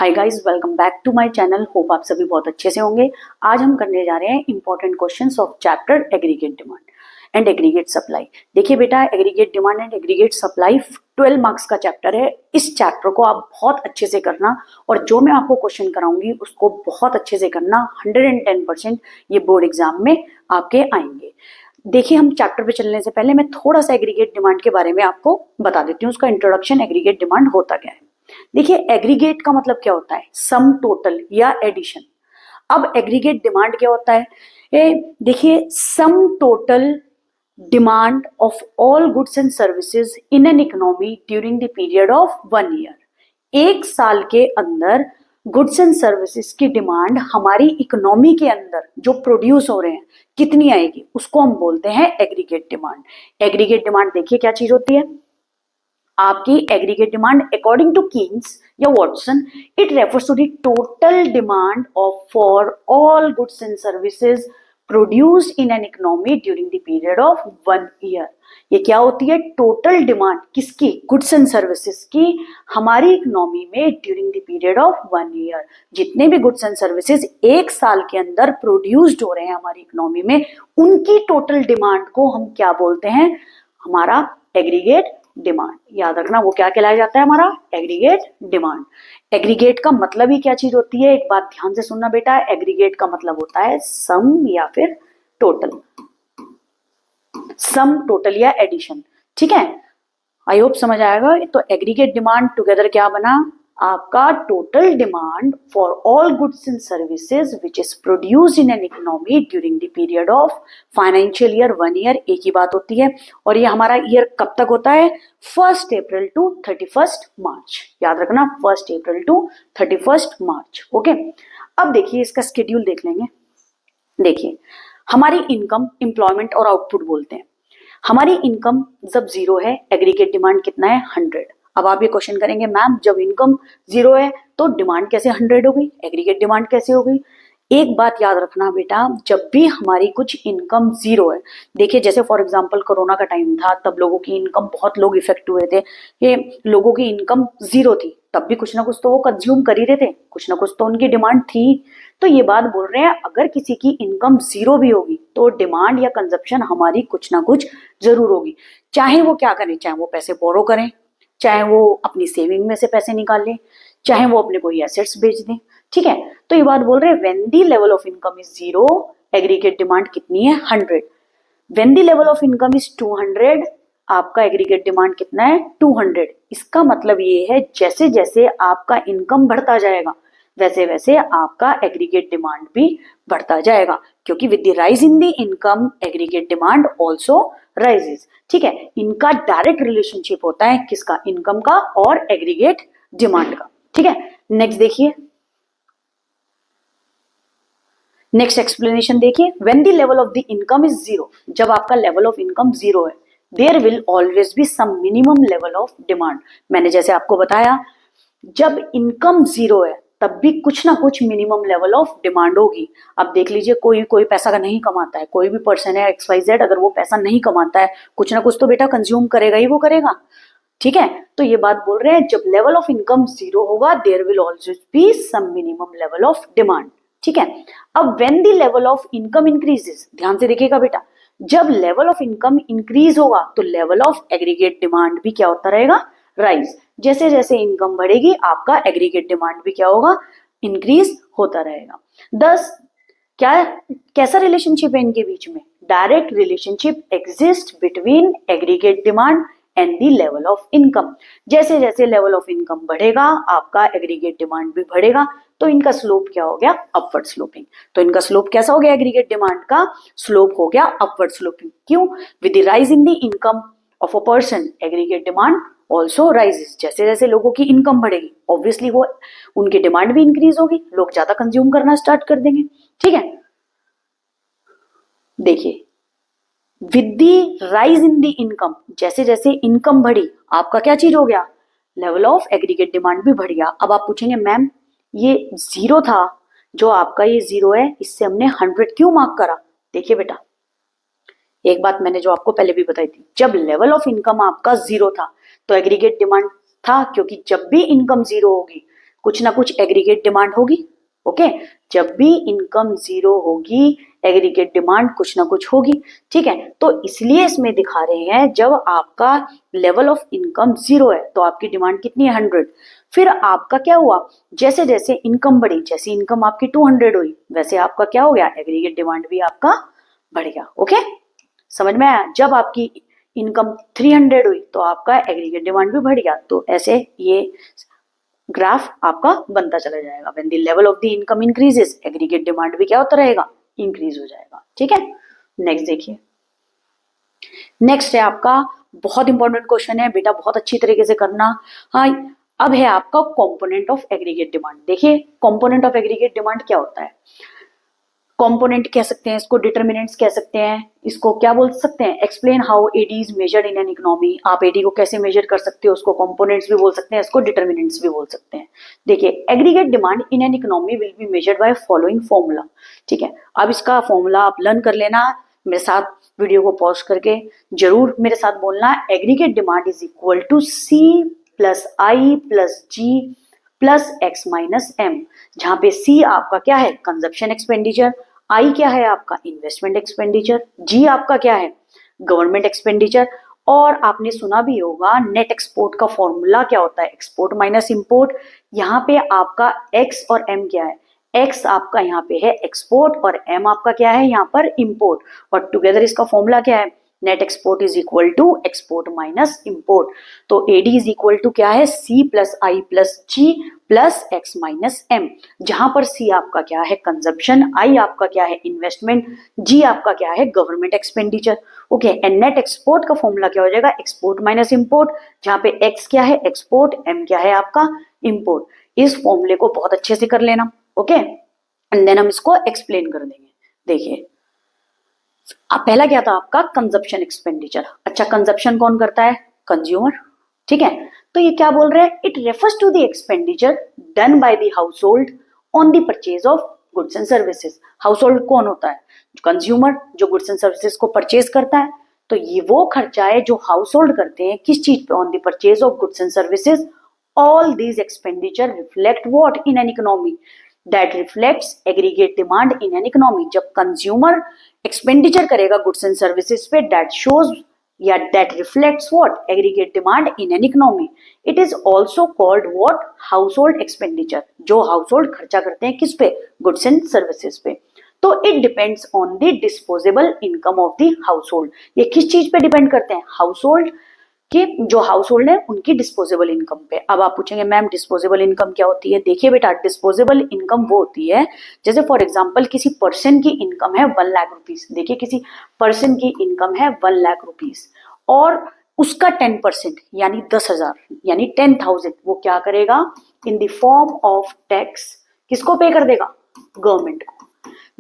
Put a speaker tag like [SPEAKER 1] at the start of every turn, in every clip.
[SPEAKER 1] Hi guys, welcome back to my channel. Hope आप सभी बहुत अच्छे से होंगे। आज हम करने जा रहे हैं important questions of chapter aggregate demand and aggregate supply. देखिए बेटा, aggregate demand and aggregate supply 12 marks का चैप्टर है। इस चैप्टर को आप बहुत अच्छे से करना और जो मैं आपको क्वेश्चन कराऊंगी उसको बहुत अच्छे से करना। 110% ये बोर्ड एग्जाम में आपके आएंगे। देखिए, हम चैप्टर पे चलने से पहले मैं थोड़ा सा एग्रीगेट डिमांड के बारे में आपको बता देती हूँ। उसका इंट्रोडक्शन, एग्रीगेट डिमांड होता क्या है। देखिए, एग्रीगेट का मतलब क्या होता है? सम टोटल या एडिशन। अब एग्रीगेट डिमांड क्या होता है? देखिए, sum total demand of all goods and services in an economy during the period of 1 year. एक साल के अंदर गुड्स एंड सर्विसेज की डिमांड हमारी इकोनॉमी के अंदर जो प्रोड्यूस हो रहे हैं कितनी आएगी, उसको हम बोलते हैं एग्रीगेट डिमांड। एग्रीगेट डिमांड देखिए क्या चीज होती है आपकी। Aggregate demand according to Keynes या Watson, it refers to the total demand of for all goods and services produced in an economy during the period of 1 year. ये क्या होती है? टोटल डिमांड किसकी? गुड्स एंड सर्विसेज की हमारी इकोनॉमी में during the period of 1 year. जितने भी गुड्स एंड सर्विसेज एक साल के अंदर प्रोड्यूस्ड हो रहे हैं हमारी इकोनॉमी में, उनकी टोटल डिमांड को हम क्या बोलते हैं? हमारा एग्रीगेट डिमांड। याद रखना, वो क्या कहलाया जाता है? हमारा एग्रीगेट डिमांड। एग्रीगेट का मतलब ही क्या चीज होती है? एक बात ध्यान से सुनना बेटा, एग्रीगेट का मतलब होता है सम या फिर टोटल। सम, टोटल या एडिशन। ठीक है, आई होप समझ आएगा। तो एग्रीगेट डिमांड टुगेदर क्या बना आपका? Total demand for all goods and services which is produced in an economy during the period of financial year 1 year. एक ही बात होती है। और ये हमारा ईयर कब तक होता है? 1 अप्रैल टू 31 मार्च। याद रखना, 1 अप्रैल टू 31 मार्च। ओके, अब देखिए इसका स्केड्यूल देख लेंगे। देखिए, हमारी इनकम, एम्प्लॉयमेंट और आउटपुट बोलते हैं। हमारी इनकम जब 0 है, एग्रीगेट डिमांड कितना है? 100। अब आप ये क्वेश्चन करेंगे, मैम जब इनकम 0 है तो डिमांड कैसे 100 हो गई, एग्रीगेट डिमांड कैसे हो गई? एक बात याद रखना बेटा, जब भी हमारी कुछ इनकम 0 है, देखिए जैसे फॉर एग्जांपल कोरोना का टाइम था, तब लोगों की इनकम, बहुत लोग इफेक्ट हुए थे, ये लोगों की इनकम 0 थी, तब भी कुछ ना कुछ तो वो कंज्यूम कर ही रहे थे, कुछ ना कुछ तो उनकी डिमांड थी। तो ये बात बोल रहे हैं, अगर किसी की इनकम 0 भी होगी तो डिमांड या कंजप्शन हमारी कुछ ना कुछ जरूर होगी। चाहे वो क्या करें, चाहे वो पैसे बोरो करें, चाहे वो अपनी सेविंग में से पैसे निकाल लें, चाहे वो अपने कोई एसेट्स बेच दें। ठीक है, तो ये बात बोल रहे हैं when the level of income is 0, aggregate demand कितनी है? 100। When the level of income is 200, आपका एग्रीगेट डिमांड कितना है? 200। इसका मतलब ये है जैसे जैसे आपका इनकम बढ़ता जाएगा वैसे वैसे आपका एग्रीगेट डिमांड भी बढ़ता जाएगा, क्योंकि with the rise in the income aggregate demand also rises. ठीक है, इनका डायरेक्ट रिलेशनशिप होता है किसका? इनकम का और एग्रीगेट डिमांड का। ठीक है, नेक्स्ट देखिए, नेक्स्ट एक्सप्लेनेशन देखिए। When the level of the income is 0, जब आपका लेवल ऑफ इनकम 0 है, there will always be some minimum level of demand. मैंने जैसे आपको बताया, जब इनकम 0 है तब भी कुछ ना कुछ मिनिमम लेवल ऑफ डिमांड होगी। अब देख लीजिए, कोई पैसा का नहीं कमाता है, कोई भी पर्सन है XYZ, अगर वो पैसा नहीं कमाता है, कुछ ना कुछ तो बेटा कंज्यूम करेगा ही, वो करेगा। ठीक है, तो ये बात बोल रहे हैं जब लेवल ऑफ इनकम 0 होगा, there will always be some minimum level of demand. ठीक है, अब when the level of income increases, ध्यान से देखिएगा बेटा, जब लेवल ऑफ इनकम इंक्रीज होगा तो लेवल ऑफ एग्रीगेट डिमांड भी क्या होता रहेगा? राइज। जैसे जैसे इनकम बढ़ेगी आपका एग्रीगेट डिमांड भी क्या होगा? इंक्रीज होता रहेगा। दस, क्या कैसा रिलेशनशिप है इनके बीच में? Direct relationship exist between aggregate demand and the level of income. जैसे जैसे लेवल ऑफ इनकम बढ़ेगा आपका एग्रीगेट डिमांड भी बढ़ेगा, तो इनका स्लोप क्या हो गया? Upward sloping. तो इनका स्लोप कैसा हो गया? एग्रीगेट डिमांड का स्लोप हो गया अपवर्ड स्लोपिंग। क्यों? With the rise in the income of a person aggregate demand also rises. जैसे जैसे लोगों की इनकम बढ़ेगी, ऑब्वियसली वो उनकी डिमांड भी इंक्रीज होगी, लोग ज्यादा कंज्यूम करना स्टार्ट कर देंगे। ठीक है, देखिए with the rise in the income, जैसे जैसे इनकम बढ़ी आपका क्या चीज हो गया? लेवल ऑफ एग्रीगेट डिमांड भी बढ़ गया। अब आप पूछेंगे मैम ये 0 था, जो आपका ये 0 है, इससे हमने 100 क्यों मार्क करा? देखिए बेटा, एक बात मैंने जो आपको पहले भी बताई थी, जब लेवल ऑफ इनकम आपका 0 था तो एग्रीगेट डिमांड था, क्योंकि जब भी इनकम 0 होगी कुछ ना कुछ एग्रीगेट डिमांड होगी। ओके, जब भी इनकम जीरो होगी एग्रीगेट डिमांड कुछ ना कुछ होगी। ठीक है, तो इसलिए इसमें दिखा रहे हैं जब आपका लेवल ऑफ इनकम जीरो है तो आपकी डिमांड कितनी है 100। फिर आपका क्या हुआ, जैसे जैसे इनकम बढ़ी, जैसे इनकम आपकी 200 हुई वैसे आपका क्या हो गया, एग्रीगेट डिमांड भी आपका बढ़ गया। ओके, समझ में आया। जब आपकी इनकम 300 हुई तो आपका एग्रीगेट डिमांड भी बढ़ गया। तो ऐसे ये ग्राफ आपका बनता चला जाएगा। When the level of the income increases aggregate demand भी क्या होता रहेगा, इंक्रीज हो जाएगा। ठीक है, नेक्स्ट देखिए। नेक्स्ट है आपका बहुत इंपॉर्टेंट क्वेश्चन है बेटा, बहुत अच्छी तरीके से करना। हाँ, अब है आपका कंपोनेंट ऑफ एग्रीगेट डिमांड। देखिए कंपोनेंट ऑफ एग्रीगेट डिमांड क्या होता है, कंपोनेंट कह सकते हैं इसको, डिटर्मिनेंट्स कह सकते हैं इसको, क्या बोल सकते हैं, explain how AD is measured in an economy. आप एडी को कैसे मेजर कर सकते हो, उसको कंपोनेंट्स भी बोल सकते हैं, इसको डिटर्मिनेंट्स भी बोल सकते हैं। देखिए aggregate demand in an economy will be measured by following formula. ठीक है, अब इसका फॉर्मूला आप लर्न कर लेना, मेरे साथ वीडियो को पॉज करके जरूर मेरे साथ बोलना। Aggregate demand is equal to C plus I plus G plus X minus M, जहां पे सी आपका क्या है, कंजप्शन एक्सपेंडिचर, आई क्या है आपका, इन्वेस्टमेंट एक्सपेंडिचर, जी आपका क्या है, गवर्नमेंट एक्सपेंडिचर। और आपने सुना भी होगा नेट एक्सपोर्ट का फॉर्मूला क्या होता है, एक्सपोर्ट माइनस इंपोर्ट। यहाँ पे आपका एक्स और एम क्या है, एक्स आपका यहाँ पे है एक्सपोर्ट और एम आपका क्या है यहाँ पर इंपोर्ट, और टुगेदर इसका फॉर्मूला क्या है, net export is equal to export minus import. तो एडी इज इक्वल टू क्या है, C plus I plus G plus X minus M, जहां पर सी आपका क्या है कंजप्शन, आई आपका क्या है इन्वेस्टमेंट, जी आपका क्या है government expenditure. Okay, and net export का फॉर्मूला क्या हो जाएगा, एक्सपोर्ट माइनस इंपोर्ट, जहां पे एक्स क्या है एक्सपोर्ट, एम क्या है आपका इंपोर्ट। इस फॉर्मूले को बहुत अच्छे से कर लेना। ओके, एंड देन हम इसको एक्सप्लेन कर देंगे। देखिए अब पहला क्या था आपका, कंजप्शन एक्सपेंडिचर। अच्छा, कंजप्शन कौन करता है, कंज्यूमर। ठीक है, तो ये क्या बोल रहे हैं, it refers to the expenditure done by the household on the purchase of goods and services. Household कौन होता है, कंज्यूमर, जो गुड्स एंड सर्विसेज को परचेज करता है। तो ये वो खर्चा है जो हाउस होल्ड करते हैं किस चीज पे, on the purchase of goods and services. All these expenditure reflect what in an economy, that reflects aggregate demand in an economy. जब कंज्यूमर एक्सपेंडिचर करेगा गुड्स एंड सर्विसेज पे, दैट शोज या that reflects what, aggregate demand in an economy. It is also called what, house hold expenditure, जो house hold खर्चा करते हैं किस पे, गुड्स एंड सर्विसेज पे। तो it depends on the disposable income of the house hold. ये किस चीज पे डिपेंड करते हैं, हाउस होल्ड कि जो हाउस होल्ड है उनकी डिस्पोजेबल इनकम पे। अब आप पूछेंगे मैम डिस्पोजेबल इनकम क्या होती है। देखिए बेटा, डिस्पोजेबल इनकम वो होती है, जैसे फॉर एग्जांपल किसी पर्सन की इनकम है 1 लाख रुपीस। देखिए किसी पर्सन की इनकम है 1 लाख रुपीस और उसका 10% यानी 10,000 यानी 10,000 वो क्या करेगा, in the form of tax किसको पे कर देगा, गवर्नमेंट को।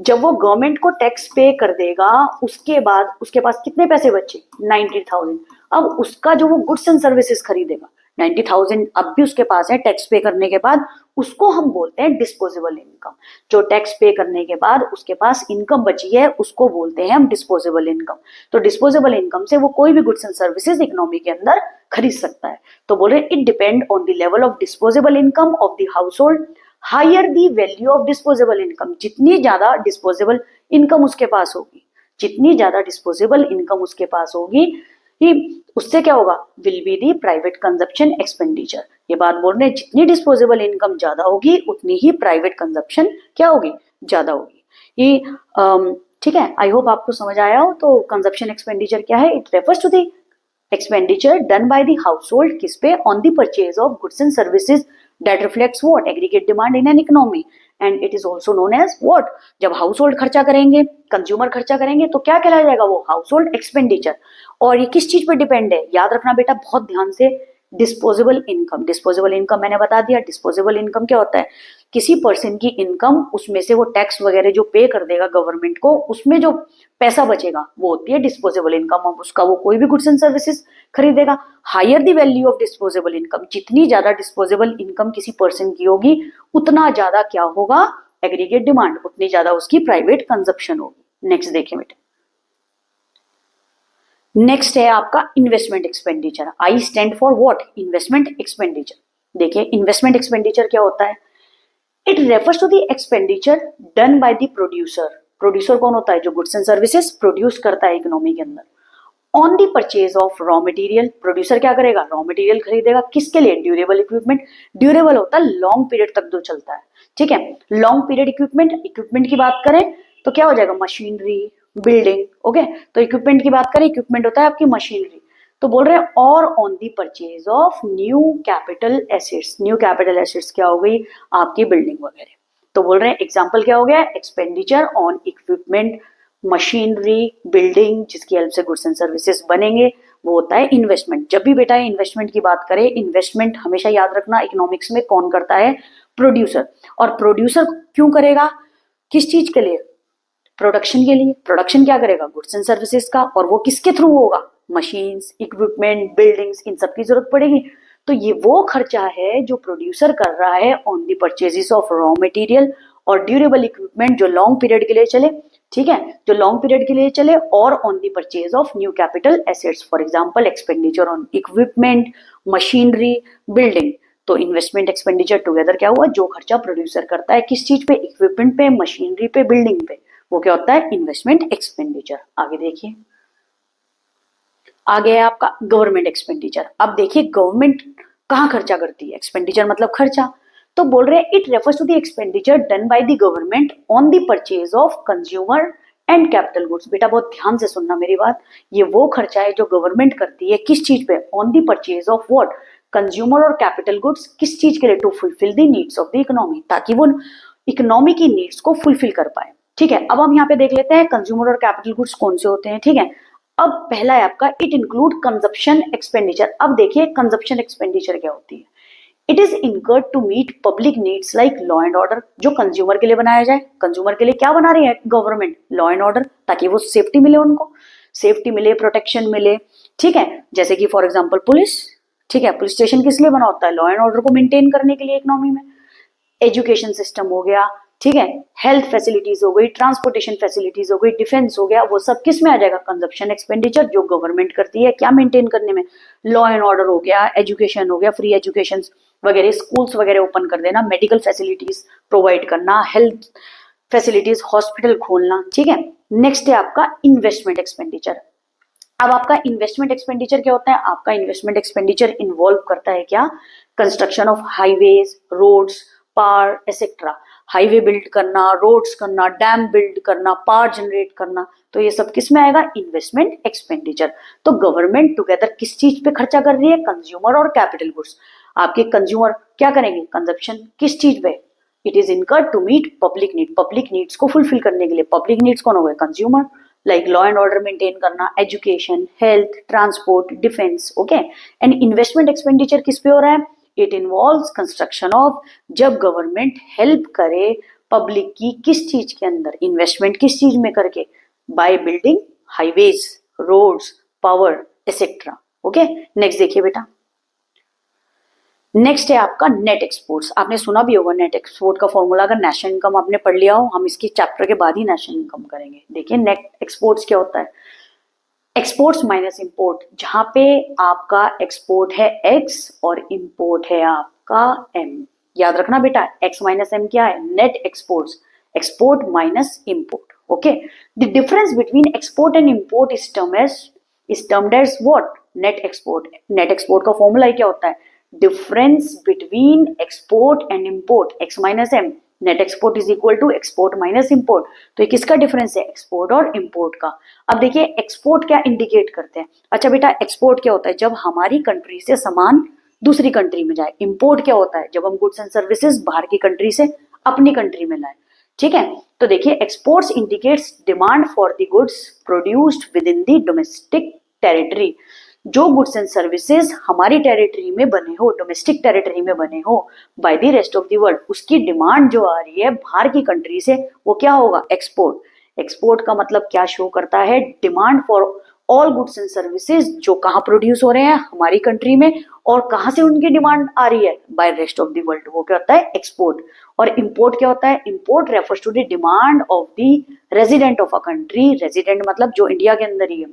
[SPEAKER 1] जब वो गवर्नमेंट को टैक्स पे कर देगा उसके बाद उसके पास कितने पैसे बचे, 90,000। अब उसका जो वो गुड्स एंड सर्विसेज खरीदेगा 90,000 अब भी उसके पास है टैक्स पे करने के बाद, उसको हम बोलते हैं डिस्पोजेबल इनकम। जो टैक्स पे करने के बाद उसके पास इनकम बची है उसको बोलते हैं हम डिस्पोजेबल इनकम। तो डिस्पोजेबल इनकम से वो कोई भी गुड्स एंड सर्विसेज इकोनॉमी के अंदर खरीद सकता है। तो बोल रहे it depend on the level of disposable income of the household, higher the value of disposable income. जितनी ज्यादा डिस्पोजेबल इनकम उसके पास होगी, जितनी ज्यादा डिस्पोजेबल इनकम उसके पास होगी कि उससे क्या होगा, will be the private consumption expenditure. ये बात बोल रहे हैं जितनी डिस्पोजेबल इनकम ज्यादा होगी उतनी ही प्राइवेट कंजप्शन क्या होगी, ज्यादा होगी। ये ठीक है, आई होप आपको समझ आया हो। तो कंजप्शन एक्सपेंडिचर क्या है, it refers to the expenditure done by the household किस पे, on the purchase of goods and services that reflects what, aggregate demand in an economy, and it is also known as what, जब house hold खर्चा करेंगे, consumer खर्चा करेंगे तो क्या कहलाया जाएगा, वो हाउस होल्ड एक्सपेंडिचर। और ये किस चीज पर डिपेंड है, याद रखना बेटा बहुत ध्यान से, डिस्पोजेबल इनकम। डिस्पोजेबल इनकम मैंने बता दिया, डिस्पोजेबल इनकम क्या होता है, किसी पर्सन की इनकम उसमें से वो टैक्स वगैरह जो पे कर देगा गवर्नमेंट को, उसमें जो पैसा बचेगा वो होती है डिस्पोजेबल इनकम। अब उसका वो कोई भी गुड्स एंड सर्विसेज खरीदेगा। Higher the value of disposable income, जितनी ज्यादा डिस्पोजेबल इनकम किसी पर्सन की होगी उतना ज्यादा क्या होगा, एग्रीगेट डिमांड, उतनी ज्यादा उसकी प्राइवेट कंजप्शन होगी। नेक्स्ट देखिए बेटा, नेक्स्ट है आपका investment expenditure. I stand for what, investment expenditure. देखिए इन्वेस्टमेंट एक्सपेंडिचर क्या होता है, it refers to the expenditure done by the producer. Producer कौन होता है, जो गुड्स एंड सर्विसेज प्रोड्यूस करता है इकोनॉमी के अंदर। On the purchase of raw material, producer क्या करेगा, रॉ मटेरियल खरीदेगा, किसके लिए, ड्यूरेबल इक्विपमेंट। ड्यूरेबल होता है लॉन्ग पीरियड तक जो चलता है, ठीक है। लॉन्ग पीरियड इक्विपमेंट, इक्विपमेंट की बात करें तो क्या हो जाएगा, मशीनरी, बिल्डिंग, ओके। तो इक्विपमेंट की बात करें, इक्विपमेंट होता है आपकी मशीनरी। तो बोल रहे हैं और on the purchase of new capital assets. New capital assets क्या हो गई, आपकी बिल्डिंग वगैरह। तो बोल रहे हैं एग्जांपल क्या हो गया, expenditure on equipment, machinery, building, जिसकी हेल्प से गुड्स एंड सर्विसेज बनेंगे, वो होता है इन्वेस्टमेंट। जब भी बेटा इन्वेस्टमेंट की बात करें, इन्वेस्टमेंट हमेशा याद रखना इकोनॉमिक्स में कौन करता है, प्रोड्यूसर। और प्रोड्यूसर क्यों करेगा, किस चीज के लिए, प्रोडक्शन के लिए। प्रोडक्शन क्या करेगा, गुड्स एंड सर्विसेज का, और वो किसके थ्रू होगा, मशीन्स, इक्विपमेंट, बिल्डिंग्स, इन सब की जरूरत पड़ेगी। तो ये वो खर्चा है जो प्रोड्यूसर कर रहा है on the purchases of raw material और ड्यूरेबल इक्विपमेंट जो लॉन्ग पीरियड के लिए चले, ठीक है, जो लॉन्ग पीरियड के लिए चले, और on the purchase of new capital assets, for example expenditure on equipment, machinery, building. तो इन्वेस्टमेंट एक्सपेंडिचर टुगेदर क्या हुआ, जो खर्चा प्रोड्यूसर करता है किस चीज पे, इक्विपमेंट पे, मशीनरी पे, बिल्डिंग पे, वो क्या होता है, इन्वेस्टमेंट एक्सपेंडिचर। आगे देखिए, आगे है आपका गवर्नमेंट एक्सपेंडिचर। अब देखिए गवर्नमेंट कहाँ खर्चा करती है, एक्सपेंडिचर मतलब खर्चा। तो बोल रहे हैं it refers to the expenditure done by the government on the purchase of consumer and capital goods. बेटा बहुत ध्यान से सुनना मेरी बात, ये वो खर्चा है जो गवर्नमेंट करती है किस चीज पे, on the purchase of what, consumer और कैपिटल गुड्स, किस चीज के लिए, to fulfil the needs of the economy, ताकि वो इकोनॉमी की नीड्स को फुलफिल कर पाए, ठीक है। अब हम यहाँ पे देख लेते हैं कंज्यूमर और कैपिटल गुड्स कौन से होते हैं, ठीक है। अब पहला है आपका इट इंक्लूड कंजप्शन एक्सपेंडिचर। अब देखिए कंजप्शन एक्सपेंडिचर क्या होती है, it is incurred to meet public needs like law and order. जो कंज्यूमर के लिए बनाया जाए, कंज्यूमर के लिए क्या बना रही है गवर्नमेंट, लॉ एंड ऑर्डर, ताकि वो सेफ्टी मिले, उनको सेफ्टी मिले, प्रोटेक्शन मिले, ठीक है। जैसे कि फॉर एग्जाम्पल पुलिस, ठीक है, पुलिस स्टेशन किस लिए बना होता है, लॉ एंड ऑर्डर को मेंटेन करने के लिए इकोनॉमी में। एजुकेशन सिस्टम हो गया, ठीक है, हेल्थ फैसिलिटीज हो गई, ट्रांसपोर्टेशन फैसिलिटीज हो गई, डिफेंस हो गया, वो सब किस में आ जाएगा, कंजप्शन एक्सपेंडिचर, जो गवर्नमेंट करती है क्या मेंटेन करने में, लॉ एंड ऑर्डर हो गया, एजुकेशन हो गया, फ्री एजुकेशन वगैरह, स्कूल्स वगैरह ओपन कर देना, मेडिकल फैसिलिटीज प्रोवाइड करना, हेल्थ फैसिलिटीज, हॉस्पिटल खोलना, ठीक है। नेक्स्ट है आपका इन्वेस्टमेंट एक्सपेंडिचर। अब आपका इन्वेस्टमेंट एक्सपेंडिचर क्या होता है, आपका इन्वेस्टमेंट एक्सपेंडिचर इन्वॉल्व करता है क्या, construction of highways, roads, power etcetera. Highway build करना, रोड्स करना, डैम बिल्ड करना, पावर जनरेट करना, तो ये सब किस में आएगा, इन्वेस्टमेंट एक्सपेंडिचर। तो गवर्नमेंट टुगेदर किस चीज पे खर्चा कर रही है, कंज्यूमर और कैपिटल गुड्स। आपके कंज्यूमर क्या करेंगे, कंजप्शन किस चीज पे, it is incurred to meet public need, public needs को फुलफिल करने के लिए। पब्लिक नीड्स कौन हो गए, consumer, like law and order maintain करना, education, health, transport, defence, okay. And investment expenditure किस पे हो रहा है, इट इन्वॉल्व्स कंस्ट्रक्शन ऑफ, जब गवर्नमेंट हेल्प करे पब्लिक की किस चीज के अंदर, इन्वेस्टमेंट किस चीज में करके, by building highways, roads, power etcetera, okay. Next देखिए बेटा, नेक्स्ट है आपका नेट एक्सपोर्ट्स। आपने सुना भी होगा नेट एक्सपोर्ट का फॉर्मूला, अगर नेशनल इनकम आपने पढ़ लिया हो, हम इसकी चैप्टर के बाद ही नेशनल इनकम करेंगे। देखिए नेट एक्सपोर्ट्स क्या होता है, एक्सपोर्ट्स माइनस इंपोर्ट, जहां पे आपका एक्सपोर्ट है एक्स और इंपोर्ट है आपका एम। याद रखना बेटा, एक्स माइनस एम क्या है, net exports, export minus import, okay. The difference between export and import is termed as what, net export. Net export का फॉर्मूला क्या होता है, difference between export and import, X minus M, net export is equal to export minus import. तो ये किसका difference है, export और import का। अब देखिए एक्सपोर्ट क्या इंडिकेट करते हैं, अच्छा बेटा एक्सपोर्ट क्या होता है, जब हमारी कंट्री से सामान दूसरी कंट्री में जाए। इंपोर्ट क्या होता है, जब हम गुड्स एंड सर्विसेज बाहर की कंट्री से अपनी कंट्री में लाए, ठीक है। तो देखिए exports indicates demand for the goods produced with in the domestic territory. जो गुड्स एंड सर्विसेज हमारी टेरिटरी में बने हो, डोमेस्टिक टेरिटरी में बने हो by the rest of the world, उसकी डिमांड जो आ रही है बाहर की कंट्री से, वो क्या होगा, एक्सपोर्ट। एक्सपोर्ट का मतलब क्या शो करता है, demand for all goods and services जो कहाँ प्रोड्यूस हो रहे हैं, हमारी कंट्री में, और कहाँ से उनकी डिमांड आ रही है, by rest of the world, वो क्या होता है, एक्सपोर्ट। और इंपोर्ट क्या होता है, import refers to the demand of the resident of a country. Resident मतलब जो इंडिया के अंदर ही है,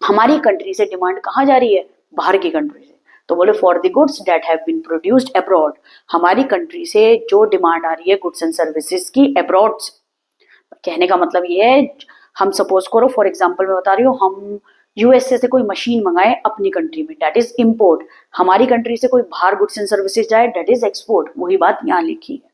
[SPEAKER 1] हमारी कंट्री से डिमांड कहाँ जा रही है, बाहर की कंट्री से। तो बोले for the goods that have been produced abroad, हमारी कंट्री से जो डिमांड आ रही है गुड्स एंड सर्विसेज की अब्रॉड से। कहने का मतलब ये है, हम सपोज करो फॉर एग्जांपल मैं बता रही हूँ, हम यूएसए से कोई मशीन मंगाए अपनी कंट्री में, दैट इज इंपोर्ट। हमारी कंट्री से कोई बाहर गुड्स एंड सर्विसेज जाए, दैट इज एक्सपोर्ट। वही बात यहाँ लिखी है,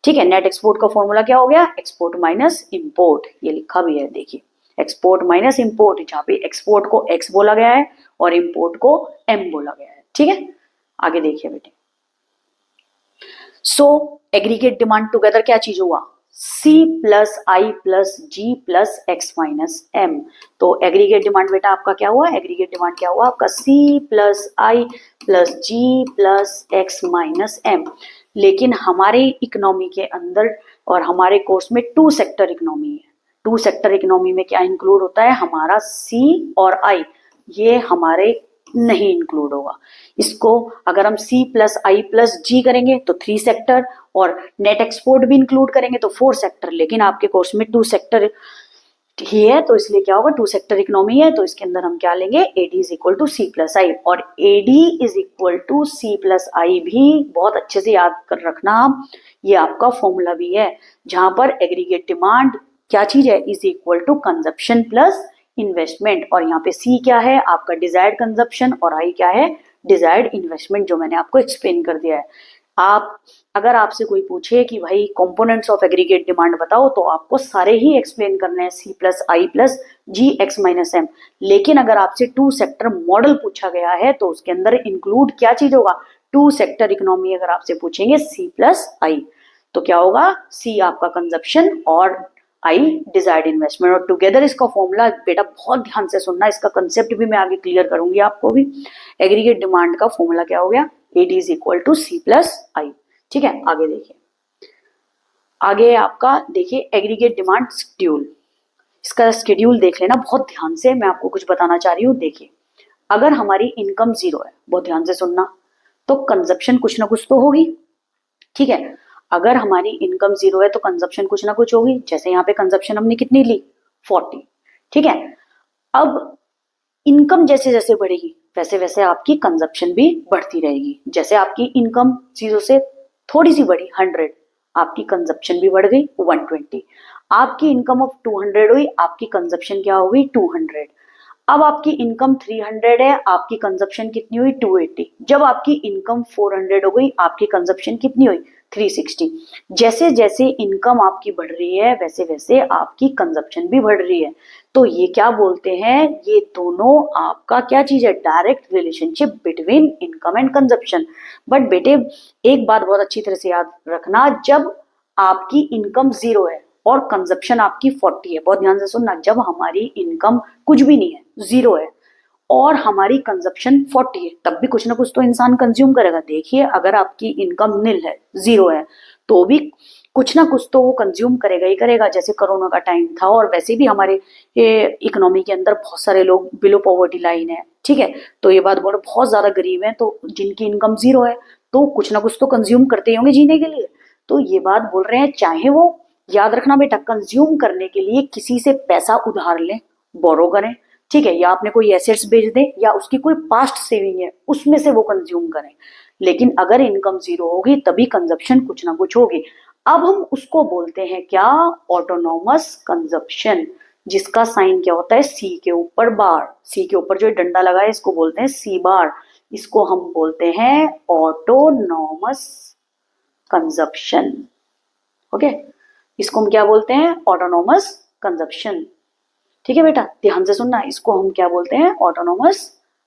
[SPEAKER 1] ठीक है। नेट एक्सपोर्ट का फॉर्मूला क्या हो गया, एक्सपोर्ट माइनस इंपोर्ट, ये लिखा भी है देखिए, एक्सपोर्ट माइनस इंपोर्ट, जहाँ पे एक्सपोर्ट को एक्स बोला गया है और इंपोर्ट को एम बोला गया है, ठीक है। आगे देखिए बेटे, सो एग्रीगेट डिमांड टुगेदर क्या चीज हुआ, C plus I plus G plus X minus M. तो एग्रीगेट डिमांड बेटा आपका क्या हुआ, एग्रीगेट डिमांड क्या हुआ आपका, C plus I plus G plus X minus M. लेकिन हमारे इकोनॉमी के अंदर और हमारे कोर्स में टू सेक्टर इकोनॉमी है। टू सेक्टर इकोनॉमी में क्या इंक्लूड होता है, हमारा C और I, ये हमारे नहीं इंक्लूड होगा। इसको अगर हम C प्लस आई प्लस जी करेंगे तो 3 सेक्टर, और नेट एक्सपोर्ट भी इंक्लूड करेंगे तो 4 सेक्टर। लेकिन आपके कोर्स में 2 सेक्टर ही है, तो इसलिए क्या होगा, 2 सेक्टर इकोनॉमी है, तो इसके अंदर हम क्या लेंगे, AD is equal to C plus I. और AD is equal to C plus I भी बहुत अच्छे से याद कर रखना आप, ये आपका फॉर्मूला भी है, जहां पर एग्रीगेट डिमांड क्या चीज है, is equal to consumption plus investment. और यहाँ पे C क्या है आपका डिजायर्ड कंजप्शन, और I क्या है डिजायर्ड इन्वेस्टमेंट, जो मैंने आपको एक्सप्लेन कर दिया है। आप अगर आपसे कोई पूछे कि भाई कंपोनेंट्स ऑफ एग्रीगेट डिमांड बताओ, तो आपको सारे ही एक्सप्लेन करने हैं, C plus I plus ji x minus M. लेकिन अगर आपसे 2 सेक्टर मॉडल पूछा गया है तो उसके अंदर इंक्लूड क्या चीज होगा, 2 सेक्टर इकोनॉमी अगर आपसे पूछेंगे C प्लस आई, तो क्या होगा, C आपका कंजप्शन और आई डिजायर्ड इन्वेस्टमेंट। और टुगेदर इसका फॉर्मूला बेटा बहुत ध्यान से सुनना, इसका कंसेप्ट भी मैं आगे क्लियर करूंगी आपको भी। एग्रीगेट डिमांड का फॉर्मूला क्या हो गया, AD is equal to C plus I, ठीक है। आगे देखिए, आगे आपका देखिए एग्रीगेट डिमांड शेड्यूल, इसका शेड्यूल देख लेना बहुत ध्यान से, मैं आपको कुछ बताना चाह रही हूँ। देखिए अगर हमारी इनकम 0 है, बहुत ध्यान से सुनना, तो कंजप्शन कुछ ना कुछ तो होगी, ठीक है। अगर हमारी इनकम 0 है तो कंजप्शन कुछ ना कुछ होगी। जैसे यहाँ पे कंजप्शन हमने कितनी ली, 40, ठीक है। अब इनकम जैसे जैसे बढ़ेगी वैसे वैसे आपकी कंजप्शन भी बढ़ती रहेगी। जैसे आपकी इनकम 0 से थोड़ी सी बढ़ी 100, आपकी कंजप्शन भी बढ़ गई 120। आपकी इनकम ऑफ 200 हुई, आपकी कंजप्शन क्या हो गई 200। अब आपकी इनकम 300 है, आपकी कंजप्शन कितनी हुई 280। जब आपकी इनकम 400 हो गई, आपकी कंजप्शन कितनी हुई 360। जैसे जैसे इनकम आपकी बढ़ रही है वैसे वैसे आपकी कंजप्शन भी बढ़ रही है। तो ये क्या बोलते हैं, ये दोनों आपका क्या चीज है, direct relationship between income and consumption. But बेटे एक बात बहुत अच्छी तरह से याद रखना, जब आपकी इनकम 0 है और कंजप्शन आपकी 40 है, बहुत ध्यान से सुनना, जब हमारी इनकम कुछ भी नहीं है 0 है और हमारी कंजप्शन 40 है, तब भी कुछ ना कुछ तो इंसान कंज्यूम करेगा। देखिए अगर आपकी इनकम निल है 0 है तो भी कुछ ना कुछ तो वो कंज्यूम करेगा ही करेगा। जैसे कोरोना का टाइम था, और वैसे भी हमारे इकोनॉमी के अंदर बहुत सारे लोग बिलो पॉवर्टी लाइन है, ठीक है। तो ये बात बोलो बहुत ज्यादा गरीब है, तो जिनकी इनकम 0 है तो कुछ ना कुछ तो कंज्यूम करते ही होंगे जीने के लिए। तो ये बात बोल रहे हैं, चाहे वो याद रखना बेटा, कंज्यूम करने के लिए किसी से पैसा उधार लें, बोरो करें, ठीक है, या आपने कोई एसेट्स बेच दें, या उसकी कोई पास्ट सेविंग है उसमें से वो कंज्यूम करें। लेकिन अगर इनकम 0 होगी तभी कंजप्शन कुछ ना कुछ होगी। अब हम उसको बोलते हैं क्या, ऑटोनोमस कंजप्शन, जिसका साइन क्या होता है, C के ऊपर बार, C के ऊपर जो डंडा लगा है इसको बोलते हैं C बार। इसको हम बोलते हैं ऑटोनोमस कंजप्शन, ओके। इसको हम क्या बोलते हैं, ऑटोनोमस कंजप्शन, ठीक है बेटा ध्यान से सुनना, इसको हम क्या बोलते हैं, ऑटोनोमस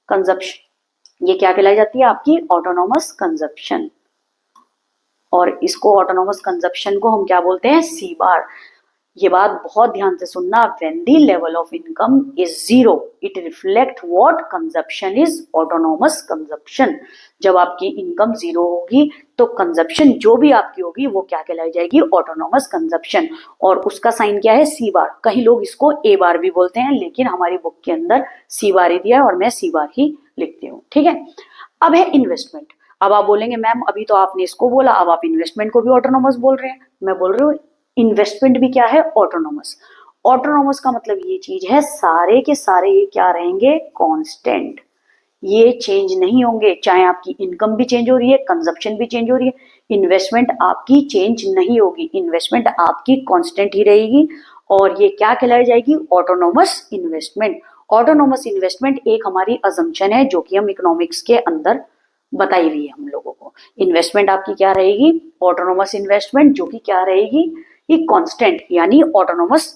[SPEAKER 1] कंजप्शन। ये क्या कहलाई जाती है आपकी, ऑटोनोमस कंजप्शन। और इसको ऑटोनोमस कंजप्शन को हम क्या बोलते हैं, C बार। ये बात बहुत ध्यान से सुनना, when the level of income is 0 it reflect what, consumption is autonomous consumption. जब आपकी इनकम 0 होगी तो कंजप्शन जो भी आपकी होगी वो क्या कहलाई जाएगी, ऑटोनोमस कंजप्शन। और उसका साइन क्या है, C बार। कहीं लोग इसको A बार भी बोलते हैं, लेकिन हमारी बुक के अंदर C बार ही दिया है और मैं C बार ही लिखती हूँ, ठीक है। अब है इन्वेस्टमेंट। अब आप बोलेंगे मैम अभी तो आपने इसको बोला, अब आप इन्वेस्टमेंट को भी ऑटोनोमस बोल रहे हैं। मैं बोल रही हूँ इन्वेस्टमेंट भी क्या है, ऑटोनोमस। ऑटोनोमस का मतलब ये चीज है, सारे के सारे ये क्या रहेंगे, कांस्टेंट। ये चेंज नहीं होंगे, चाहे आपकी इनकम भी चेंज हो रही है, कंजप्शन भी चेंज हो रही है, इन्वेस्टमेंट आपकी चेंज नहीं होगी, इन्वेस्टमेंट आपकी कांस्टेंट ही रहेगी। और ये क्या कहलाई जाएगी? Autonomous investment. ऑटोनोमस इन्वेस्टमेंट एक हमारी अजम्पशन है जो कि हम इकोनॉमिक्स के अंदर बताई हुई है हम लोगों को। इन्वेस्टमेंट आपकी क्या रहेगी? ऑटोनोमस इन्वेस्टमेंट, जो कि क्या रहेगी? ये कांस्टेंट, यानी ऑटोनोमस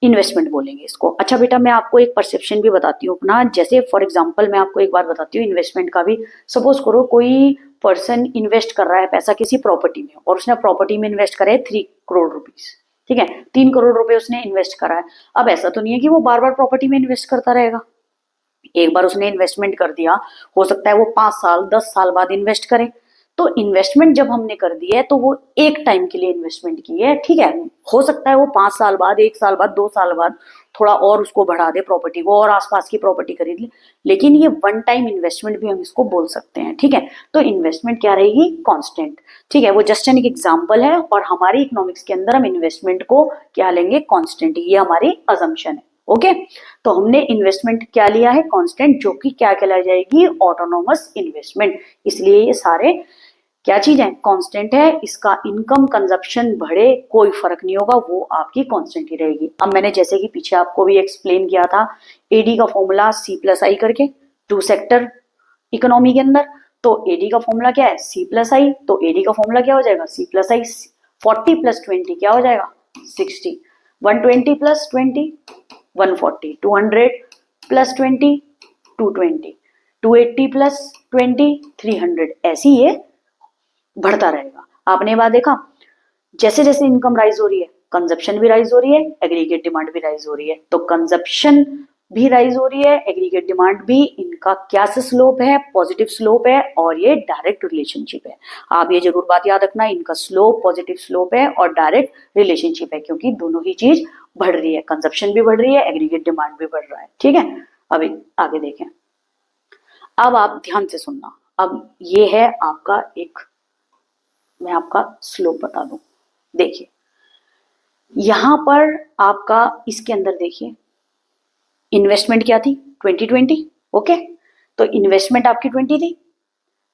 [SPEAKER 1] इन्वेस्टमेंट बोलेंगे इसको। अच्छा बेटा, मैं आपको एक परसेप्शन भी बताती हूँ अपना। जैसे फॉर एग्जांपल मैं आपको एक बात बताती हूँ इन्वेस्टमेंट का भी। सपोज करो कोई पर्सन इन्वेस्ट कर रहा है पैसा किसी प्रॉपर्टी में, और उसने प्रॉपर्टी में इन्वेस्ट करा है 3 करोड़ रुपीज, ठीक है, 3 करोड़ रुपए उसने इन्वेस्ट करा है। अब ऐसा तो नहीं है कि वो बार बार प्रॉपर्टी में इन्वेस्ट करता रहेगा। एक बार उसने इन्वेस्टमेंट कर दिया, हो सकता है वो 5 साल 10 साल बाद इन्वेस्ट करे। तो इन्वेस्टमेंट जब हमने कर दी है तो वो एक टाइम के लिए इन्वेस्टमेंट की है, ठीक है। हो सकता है वो 5 साल बाद, 1 साल बाद, 2 साल बाद थोड़ा और उसको बढ़ा दे प्रॉपर्टी को और आसपास की प्रॉपर्टी खरीद ले, लेकिन ये वन टाइम इन्वेस्टमेंट भी हम इसको बोल सकते हैं, ठीक है। तो इन्वेस्टमेंट क्या रहेगी? कांस्टेंट, ठीक है। वो जस्ट एन एग्जांपल है, और हमारी इकोनॉमिक्स के अंदर हम इन्वेस्टमेंट को क्या लेंगे? कांस्टेंट। ये हमारी अजम्पशन है, ओके। तो हमने इन्वेस्टमेंट क्या लिया है? कांस्टेंट, जो कि क्या कहलाई जाएगी? Autonomous investment. इसलिए ये सारे क्या चीज है? कांस्टेंट है। इसका इनकम कंजप्शन बढ़े कोई फर्क नहीं होगा, वो आपकी कांस्टेंट ही रहेगी। अब मैंने जैसे कि पीछे आपको भी एक्सप्लेन किया था एडी का फॉर्मूला C+I करके, 2 सेक्टर इकोनॉमी के अंदर। तो एडी का फॉर्मूला क्या है? C+I। तो एडी का फॉर्मूला क्या हो जाएगा? C+I। 40 + 20 क्या हो जाएगा? 60। 120 + 20 140, 200 + 20 220, 280 + 20 300। ऐसी ये बढ़ता रहेगा। आपने ये बात देखा, जैसे जैसे इनकम राइज हो रही है कंजप्शन भी राइज हो रही है, एग्रीगेट डिमांड भी राइज हो रही है। तो कंजप्शन भी राइज हो रही है, एग्रीगेट डिमांड भी। इनका क्या से स्लोप है? पॉजिटिव स्लोप है, और ये डायरेक्ट रिलेशनशिप है। आप ये जरूर बात याद रखना, इनका स्लोप पॉजिटिव स्लोप है और डायरेक्ट रिलेशनशिप है, क्योंकि दोनों ही चीज बढ़ रही है, कंजप्शन भी बढ़ रही है, एग्रीगेट डिमांड भी बढ़ रहा है, ठीक है। अभी आगे देखें। अब आप ध्यान से सुनना। अब ये है आपका एक, मैं आपका स्लोप बता दूं। देखिए यहां पर आपका इसके अंदर देखिए इन्वेस्टमेंट क्या थी? 2020, ओके। तो इन्वेस्टमेंट आपकी 20 थी,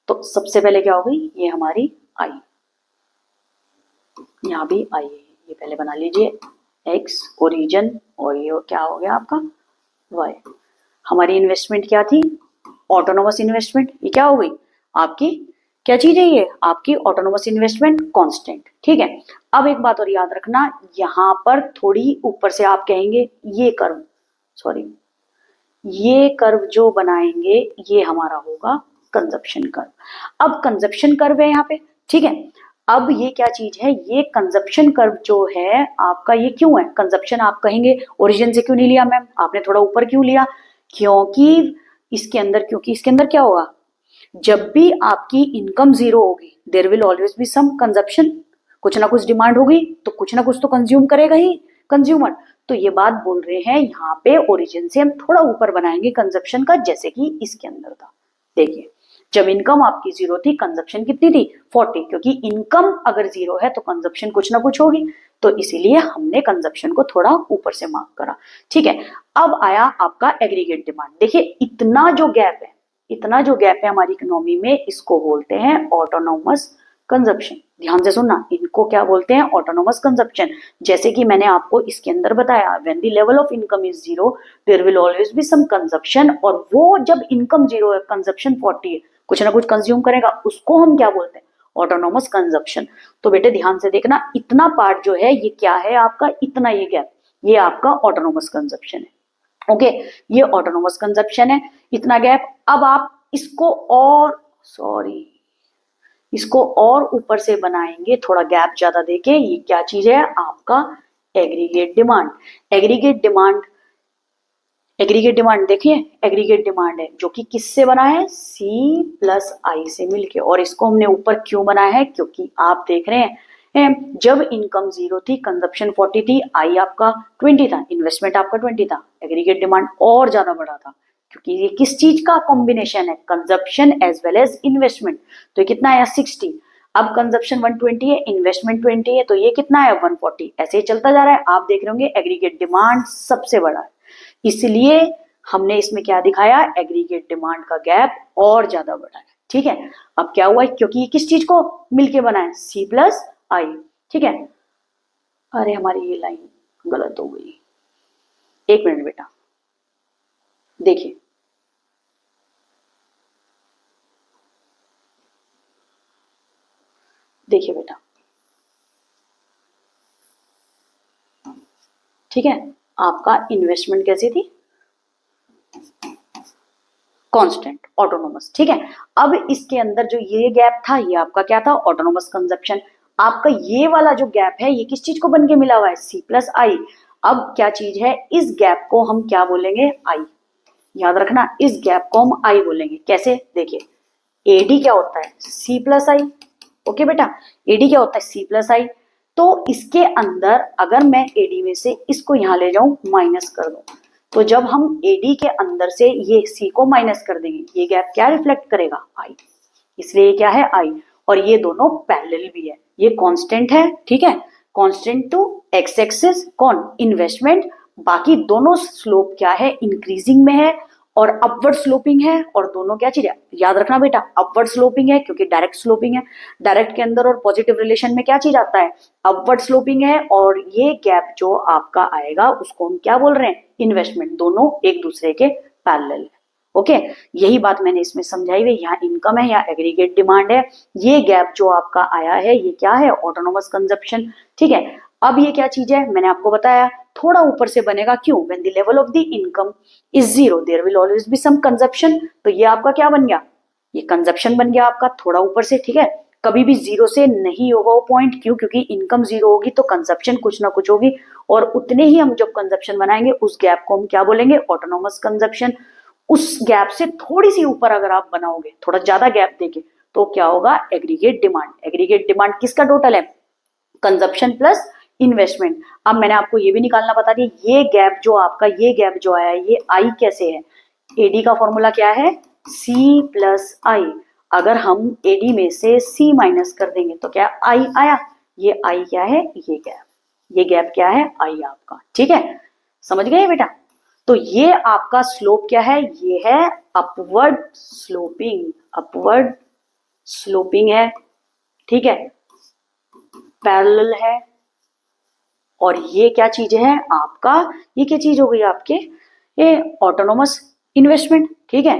[SPEAKER 1] तो सबसे पहले क्या हो गई? ये हमारी आई, यहां भी आई है, ये पहले बना लीजिए एक्स ओरिजिन, और ये क्या हो गया आपका वाई। हमारी इन्वेस्टमेंट क्या थी? Autonomous investment. ये क्या हो गई आपकी? क्या चीज है ये? आपकी ऑटोनोमस इन्वेस्टमेंट कांस्टेंट, ठीक है। अब एक बात और याद रखना, यहां पर थोड़ी ऊपर से आप कहेंगे ये कर्व, सॉरी, ये कर्व जो बनाएंगे ये हमारा होगा कंजप्शन कर्व। अब कंजप्शन कर्व है यहाँ पे, ठीक है। अब ये क्या चीज है? ये कंजप्शन कर्व जो है आपका, ये क्यों है कंजप्शन? आप कहेंगे ओरिजिन से क्यों नहीं लिया मैम, आपने थोड़ा ऊपर क्यों लिया? क्योंकि इसके अंदर क्या होगा? जब भी आपकी इनकम जीरो होगी, there will always be some consumption. कुछ ना कुछ डिमांड होगी तो कुछ ना कुछ तो कंज्यूम करेगा ही कंज्यूमर। तो ये बात बोल रहे हैं यहाँ पे ओरिजिन से हम थोड़ा ऊपर बनाएंगे कंजप्शन का, जैसे कि इसके अंदर था। देखिए जब इनकम आपकी जीरो थी, कंजप्शन कितनी थी? 40, क्योंकि इनकम अगर जीरो है तो कंजप्शन कुछ ना कुछ होगी, तो इसीलिए हमने कंजप्शन को थोड़ा ऊपर से मार्क करा, ठीक है। अब आया आपका एग्रीगेट डिमांड। देखिए इतना जो गैप है हमारी इकोनॉमी में, इसको बोलते हैं ऑटोनोमस कंजप्शन। ध्यान से सुनना, इनको क्या बोलते हैं? Autonomous consumption. जैसे कि मैंने आपको इसके अंदर बताया, when the level of income is zero there will always be some consumption, और वो जब इनकम जीरो है, कंजप्शन 40 है, कुछ ना कुछ कंज्यूम करेगा, उसको हम क्या बोलते हैं? Autonomous consumption. तो बेटे ध्यान से देखना, इतना पार्ट जो है ये क्या है आपका? इतना ये गैप, ये आपका ऑटोनोमस कंजप्शन है, ओके। ये ऑटोनोमस कंजप्शन है, इतना गैप। अब आप इसको और और ऊपर से बनाएंगे, थोड़ा गैप ज्यादा देके। ये क्या चीज है आपका? Aggregate demand. एग्रीगेट डिमांड देखिए, एग्रीगेट डिमांड है जो कि किससे बना है? C+I से मिलके। और इसको हमने ऊपर क्यों बनाया है? क्योंकि आप देख रहे हैं जब इनकम जीरो थी, कंजप्शन 40 थी, आई आपका 20 था, इन्वेस्टमेंट आपका 20 था, एग्रीगेट डिमांड और ज्यादा बड़ा था, क्योंकि ये किस चीज का कॉम्बिनेशन है? Consumption as well as investment. तो ये कितना है? 60। अब कंजप्शन 120 है, इन्वेस्टमेंट 20 है, तो ये कितना है? 140। ऐसे ही चलता जा रहा है। आप देख रहे होंगे एग्रीगेट डिमांड सबसे बड़ा है, इसलिए हमने इसमें क्या दिखाया, एग्रीगेट डिमांड का गैप और ज्यादा बढ़ा है। ठीक है, अब क्या हुआ, क्योंकि ये किस चीज को मिलके बना है, सी प्लस आई। ठीक है, अरे हमारी ये लाइन गलत हो गई, एक मिनट बेटा, देखिए देखिए बेटा, ठीक है, आपका इन्वेस्टमेंट कैसी थी, कांस्टेंट ऑटोनोमस। ठीक है, अब इसके अंदर जो ये गैप था, ये आपका क्या था, ऑटोनोमस कंजप्शन। आपका ये वाला जो गैप है, ये किस चीज को बन के मिला हुआ है, सी प्लस आई। अब क्या चीज है, इस गैप को हम क्या बोलेंगे, आई। याद रखना, इस गैप को हम आई बोलेंगे। कैसे, देखिए एडी क्या होता है, सी प्लस आई। ओके बेटा, एडी क्या होता है, सी प्लस आई। तो इसके अंदर अगर मैं एडी में से इसको यहां ले जाऊं, माइनस कर दूं, तो जब हम एडी के अंदर से ये सी को माइनस कर देंगे, ये गैप क्या रिफ्लेक्ट करेगा, आई। इसलिए ये क्या है, आई। और ये दोनों पैरेलल भी है, ये कांस्टेंट है। ठीक है, कांस्टेंट टू एक्स एक्सिस कौन, इन्वेस्टमेंट। बाकी दोनों स्लोप क्या है, इंक्रीजिंग में है और अपवर्ड स्लोपिंग है। और दोनों क्या चीज है, याद रखना बेटा, अपवर्ड स्लोपिंग है क्योंकि डायरेक्ट स्लोपिंग है। डायरेक्ट के अंदर और पॉजिटिव रिलेशन में क्या चीज आता है, अपवर्ड स्लोपिंग है। और ये गैप जो आपका आएगा उसको हम क्या बोल रहे हैं, इन्वेस्टमेंट। दोनों एक दूसरे के पैरेलल है। ओके, यही बात मैंने इसमें समझाई हुई। यहाँ इनकम है, यहाँ एग्रीगेट डिमांड है। ये गैप जो आपका आया है, ये क्या है, ऑटोनोमस कंजप्शन। ठीक है, अब ये क्या चीज है, मैंने आपको बताया, थोड़ा ऊपर से बनेगा। क्यों, when the level of the income is zero there will always be some consumption. तो ये आपका क्या बन गया, ये कंजप्शन बन गया आपका थोड़ा ऊपर से। ठीक है, कभी भी जीरो से नहीं होगा वो पॉइंट। क्यों, क्योंकि इनकम जीरो होगी तो कंजप्शन कुछ ना कुछ होगी। और उतने ही हम जब कंजप्शन बनाएंगे, उस गैप को हम क्या बोलेंगे, ऑटोनोमस कंजप्शन। उस गैप से थोड़ी सी ऊपर अगर आप बनाओगे, थोड़ा ज्यादा गैप देके, तो क्या होगा, एग्रीगेट डिमांड। एग्रीगेट डिमांड किसका टोटल है, कंजप्शन प्लस इन्वेस्टमेंट। अब मैंने आपको ये भी निकालना बता दिया, ये गैप जो आपका, ये गैप जो आया है, ये आई कैसे है, एडी का फॉर्मूला क्या है, सी प्लस आई। अगर हम एडी में से सी माइनस कर देंगे तो क्या आई आया, ये आई क्या है, ये गैप क्या है, आई आपका। ठीक है, समझ गए बेटा। तो ये आपका स्लोप क्या है, ये है अपवर्ड स्लोपिंग, अपवर्ड स्लोपिंग है। ठीक है, पैरेलल है। और ये क्या चीज है आपका, ये क्या चीज हो गई आपके, ये ऑटोनोमस इन्वेस्टमेंट। ठीक है,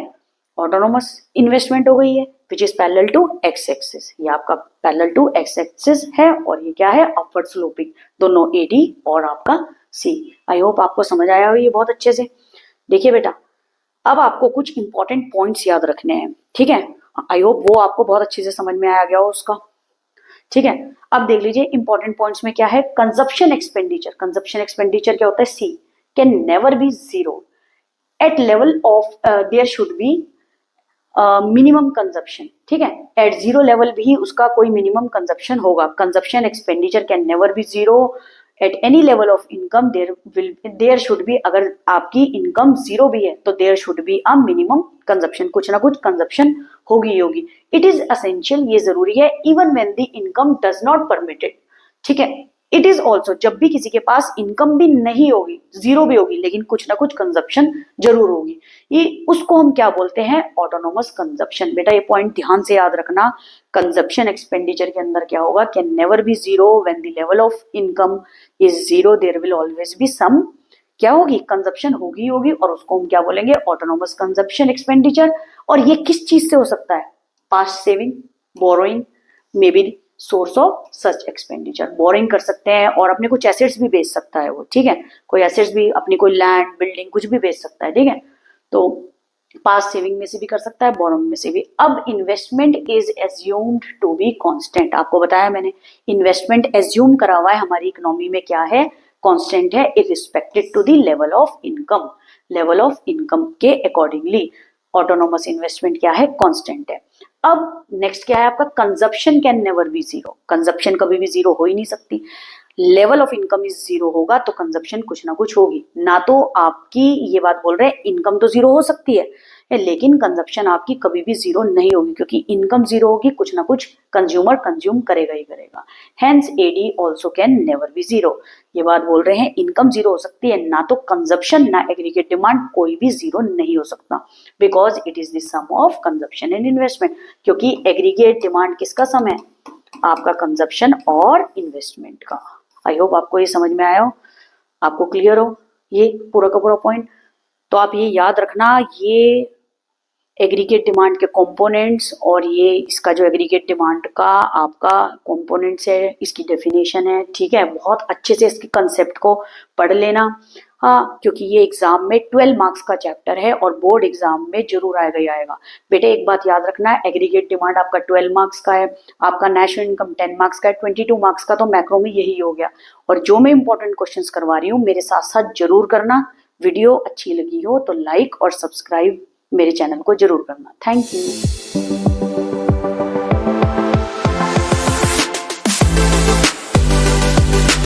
[SPEAKER 1] ऑटोनोमस इन्वेस्टमेंट हो गई है, which is parallel to X axis. ये आपका पैरेलल टू एक्स एक्सिस है। और ये क्या है, अपवर्ड स्लोपिंग, दोनों एडी और आपका सी। आई होप आपको समझ आया हो ये बहुत अच्छे से। देखिए बेटा, अब आपको कुछ इंपॉर्टेंट पॉइंट्स याद रखने हैं। ठीक है, आई होप वो आपको बहुत अच्छे से समझ में आया गया हो उसका। ठीक है, अब देख लीजिए इंपॉर्टेंट पॉइंट्स में क्या है, कंजप्शन एक्सपेंडिचर। कंजप्शन एक्सपेंडिचर क्या होता है, C can never be zero at level of there should be minimum consumption. ठीक है, एट जीरो लेवल भी उसका कोई मिनिमम कंजप्शन होगा। Consumption expenditure can never be zero at any level of income, there should be, अगर आपकी income zero भी है तो there should be a minimum consumption, कुछ ना कुछ कंजप्शन होगी होगी। इट इज असेंशियल, ये जरूरी है, even when the income does not permitted. ठीक है, इट इज ऑल्सो, जब भी किसी के पास इनकम भी नहीं होगी, जीरो भी होगी, लेकिन कुछ ना कुछ कंजप्शन जरूर होगी, ये उसको हम क्या बोलते हैं, ऑटोनोमस कंजप्शन। बेटा ये पॉइंट ध्यान से याद रखना, कंजप्शन एक्सपेंडिचर के अंदर क्या होगा, can never be zero when the level of income is zero, there will always be some, क्या होगी, कंजप्शन होगी होगी, और उसको हम क्या बोलेंगे, ऑटोनोमस कंजप्शन एक्सपेंडिचर। और ये किस चीज से हो सकता है, past saving, borrowing, may be source of such expenditure. Boring कर सकते हैं और अपने कुछ एसेट्स भी बेच सकता है वो। ठीक है, कोई एसेट्स भी, अपनी कोई लैंड बिल्डिंग कुछ भी बेच सकता है। ठीक है, तो पास सेविंग में से भी कर सकता है, बोरोइंग में से भी। अब investment is assumed to be constant. आपको बताया मैंने, इन्वेस्टमेंट एज्यूम करा हुआ है हमारी इकोनॉमी में, क्या है, कांस्टेंट है, irrespective to the level of income. Level of income के अकॉर्डिंगली ऑटोनोमस इन्वेस्टमेंट क्या है, कांस्टेंट है। अब नेक्स्ट क्या है आपका, consumption can never be zero. Consumption कभी भी जीरो हो ही नहीं सकती। Level of income is zero होगा तो कंजप्शन कुछ ना कुछ होगी। ना तो आपकी ये बात बोल रहे हैं इनकम तो जीरो हो सकती है लेकिन कंजप्शन आपकी कभी भी जीरो नहीं होगी, क्योंकि इनकम जीरो होगी, कुछ ना कुछ कंज्यूमर कंज्यूम करेगा ही करेगा। Hence AD also can never be zero. ये बात बोल रहे हैं इनकम जीरो हो सकती है, ना तो कंजप्शन ना एग्रीगेट डिमांड कोई भी जीरो नहीं हो सकता, because it is the sum of consumption and investment. क्योंकि एग्रीगेट डिमांड किसका सम है? आपका कंजप्शन और इन्वेस्टमेंट का। आई होप आपको ये समझ में आया हो, आपको क्लियर हो ये पूरा का पूरा पॉइंट। तो आप ये याद रखना, ये एग्रीगेट डिमांड के कंपोनेंट्स और ये इसका जो एग्रीगेट डिमांड का आपका कंपोनेंट्स है, इसकी डेफिनेशन है, ठीक है। बहुत अच्छे से इसके कंसेप्ट को पढ़ लेना, हाँ, क्योंकि ये एग्जाम में 12 मार्क्स का चैप्टर है और बोर्ड एग्जाम में जरूर आएगा ही आएगा। बेटे एक बात याद रखना है, एग्रीगेट डिमांड आपका 12 मार्क्स का है, आपका नेशनल इनकम 10 मार्क्स का है, 22 मार्क्स का तो मैक्रो में यही हो गया। और जो मैं इंपॉर्टेंट क्वेश्चंस करवा रही हूँ मेरे साथ साथ जरूर करना। वीडियो अच्छी लगी हो तो लाइक और सब्सक्राइब मेरे चैनल को जरूर करना। Thank you.